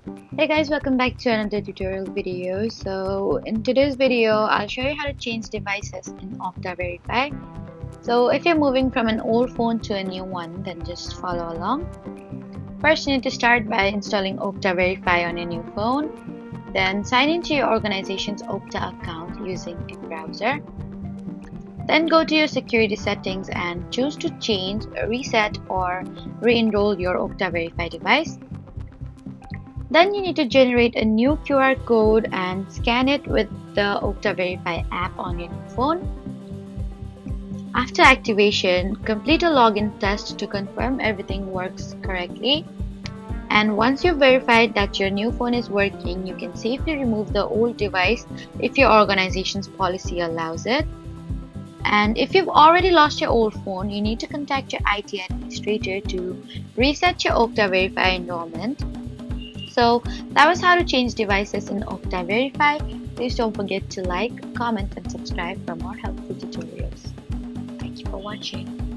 Hey guys, welcome back to another tutorial video. So in today's video, I'll show you how to change devices in Okta Verify. So if you're moving from an old phone to a new one, then just follow along. First, you need to start by installing Okta Verify on your new phone. Then sign into your organization's Okta account using a browser. Then go to your security settings and choose to change, reset, or re-enroll your Okta Verify device. Then you need to generate a new QR code and scan it with the Okta Verify app on your new phone. After activation, complete a login test to confirm everything works correctly. And once you've verified that your new phone is working, you can safely remove the old device if your organization's policy allows it. And if you've already lost your old phone, you need to contact your IT administrator to reset your Okta Verify enrollment. So that was how to change devices in Okta Verify. Please don't forget to like, comment, and subscribe for more helpful tutorials. Thank you for watching.